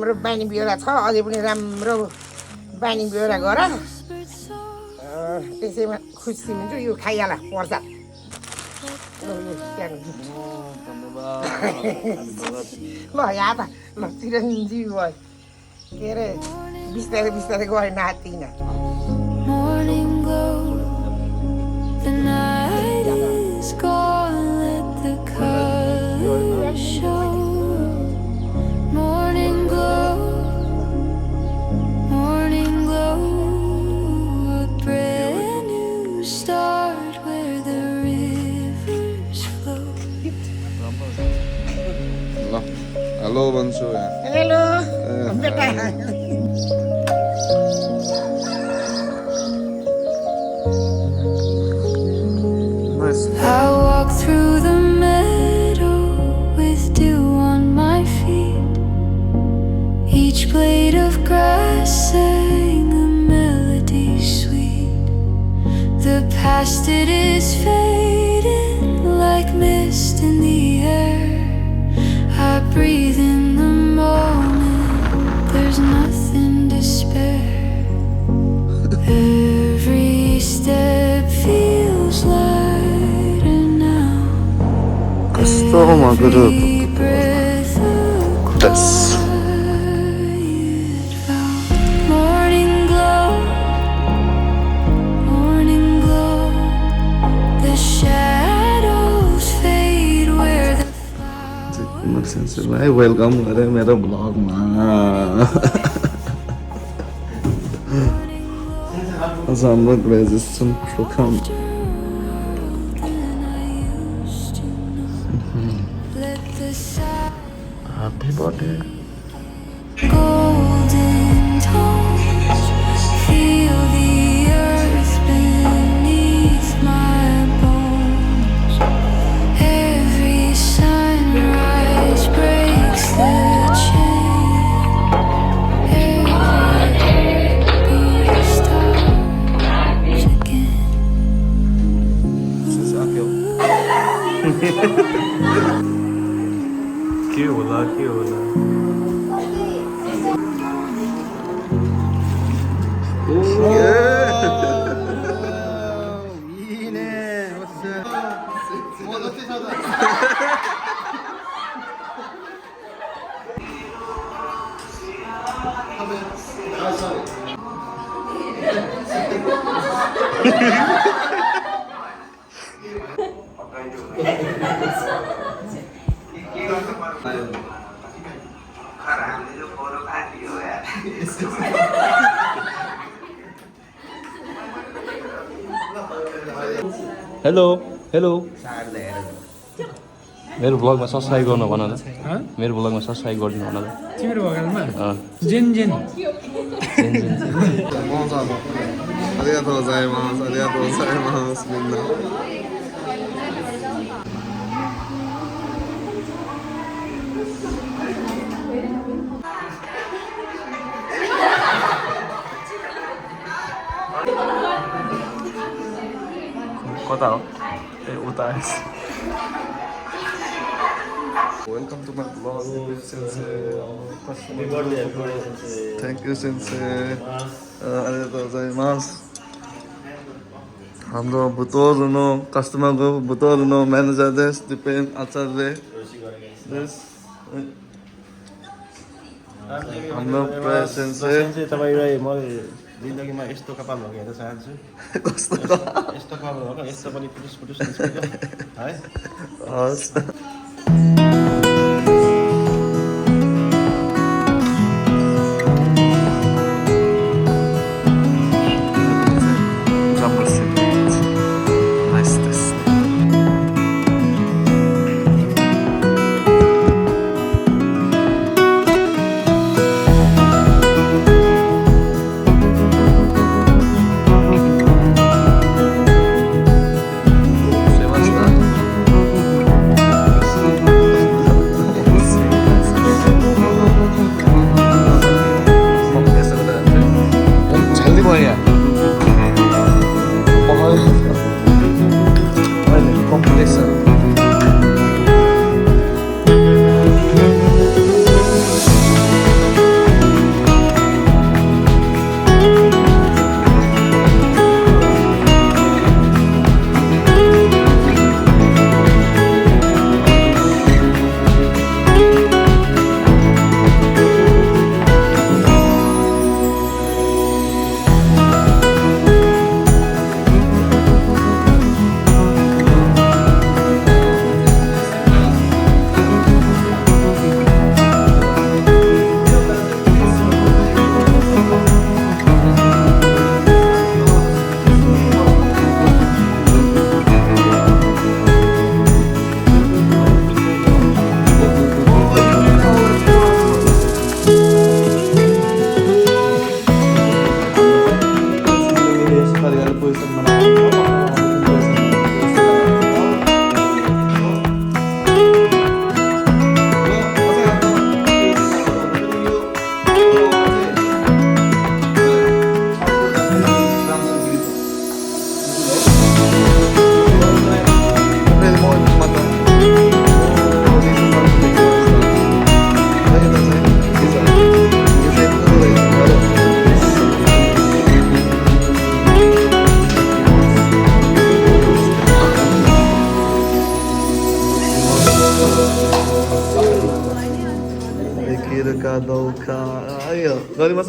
राम्रो बानी बेहोरा छ अझै पनि राम्रो बानी बेहोरा गर त्यसैमा खुसी हुन्छु यो खाइहाल प्रसाद ल यहाँ त ल चिरञ्जीवी भयो के अरे बिस्तारै बिस्तारै गयो नातिन Morning glow, the night is gone, let the colors show. Morning glow, a brand new start where the rivers flow. Hello भन्छु हेलो बेटा I walk through the meadow with dew on my feet. Each blade of grass sang a melody sweet. The past it is fading like mist in the air. I breathe in the moment, there's nothing to spare. Every step feels lighter now. कस्तो मगरो Every breath a Yes. quiet vow. Morning glow, the shadows fade where the सेन्सरलाई welcome गरे मेरो ब्लगमा आज हाम्रो graduation program let the sun happy birthday golden tones feel the earth beneath my bones. Every sunrise breaks the chain. Every heartbeat starts again. के होला hello hello मेरो ब्लगमा subscribe गर्नु भन न मेरो ब्लगमा सब्सक्राइब गरिदिनु भन न तिम्रो भगलमा जेन जेन ありがとうございますありがとうございますみんな कता हो ए उता Welcome to my vlog, sensei. Thank you, sensei. ありがとうございます。हाम्रो बुतोल नो कस्टमर को बुतोल नो मैनेजर देश दिपेन आचार्य देश हाम्रो प्रेजेन्ट चाहिँ तपाईलाई म जिन्दगीमा यस्तो कपाल भएको हेर्न चाहन्छु कस्तो यस्तो कपाल भएको यस्तो पनि पुरुष पुरुष निस्किन्छ है हस्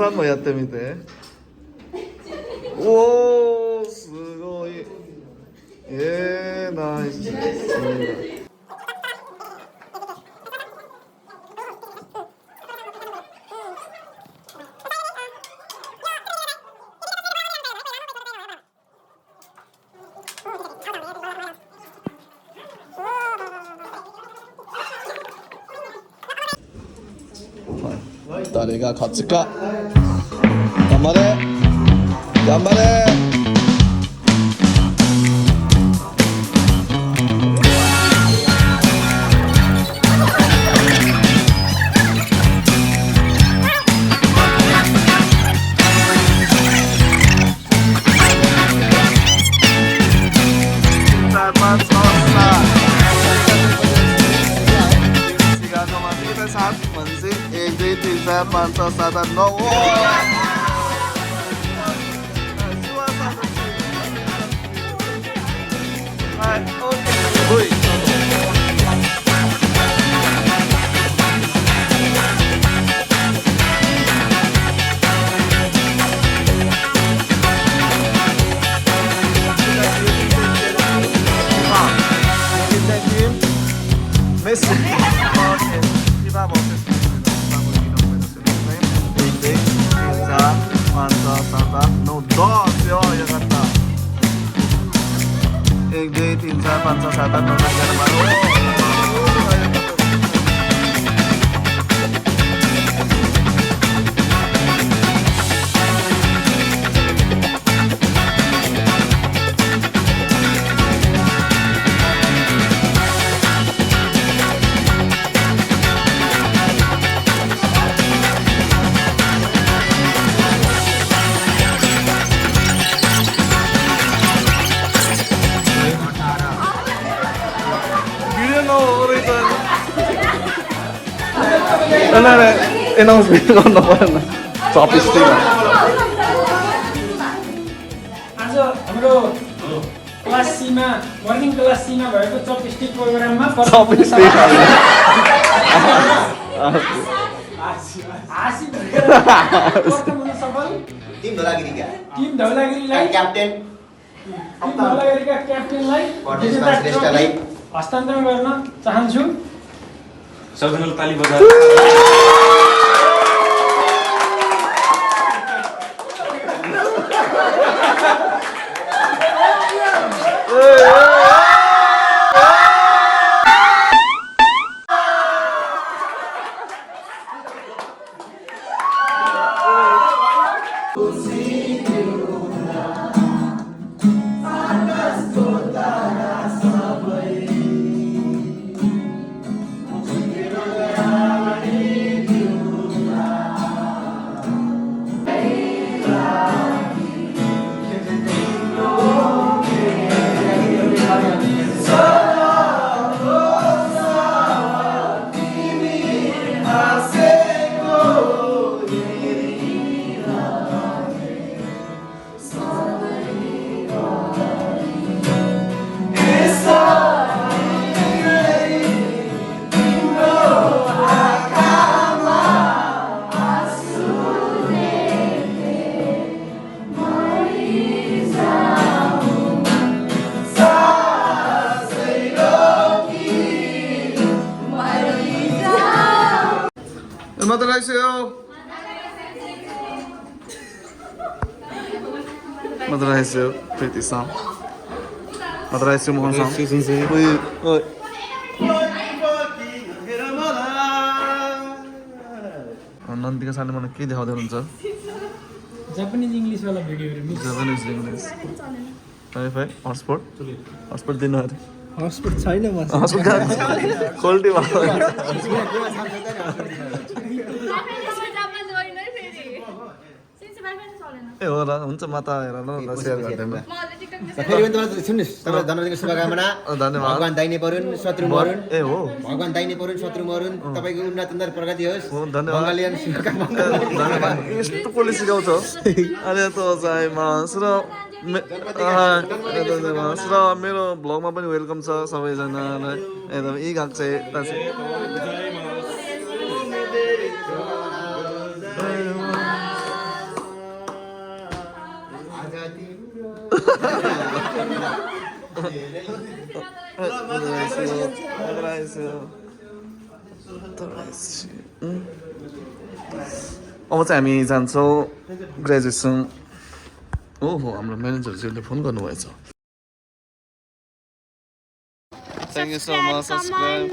さんもやってみて。おー、すごい。ナイス。誰が勝つか。頑張れ頑張れ。saat masih EJ 3419. Messi. Kita mau no dos yo ya kata. EJ 3419 no negara baru. announcement गर्नु पर्दैन चपस्टिक आज हाम्रो क्लास सीमा मर्निङ क्लास सीमा भएको चपस्टिक प्रोग्राममा चपस्टिक टिम धौलागिरीका क्याप्टेन टिम धौलागिरीका क्याप्टेनलाई श्रेष्ठलाई हस्तान्तरण गर्न चाहन्छु। सबैजनाले ताली बजाएर Madrasio, Pretty Sam. Madrasio Mohan Sam. Oi, oi. नन्दीका साले मलाई के देखाउँदै हुनुहुन्छ? जापानिज इंग्लिश वाला भिडियोहरु mix Japanese English wifi hotspot दिनु अरे हस्पिटल छैन म क्वालिटी भएको ए हो र हुन्छ म त हेर न सेयर गर्दैन फेरि पनि तपाईलाई सुन्नुस् तपाईलाई जन्मदिनको शुभकामना धन्यवाद भगवान दाइने परुन् शत्रु मरुन् ए हो भगवान दाइने परुन् शत्रु मरुन् तपाईको उन्नत प्रगति होस् धन्यवाद मङ्गलयान शुभकामना धन्यवाद यस्तो कसले सिकाउँछ आरिगातो गोजाइमासु र मेरो भ्लगमा पनि वेलकम छ सबैजनालाई एकदम यी गएको चाहिँ अब चाहिँ हामी जान्छौँ ग्रेजुएसन ओहो हाम्रो म्यानेजरज्यूले फोन गर्नुभएछ Thank you so much. Subscribe.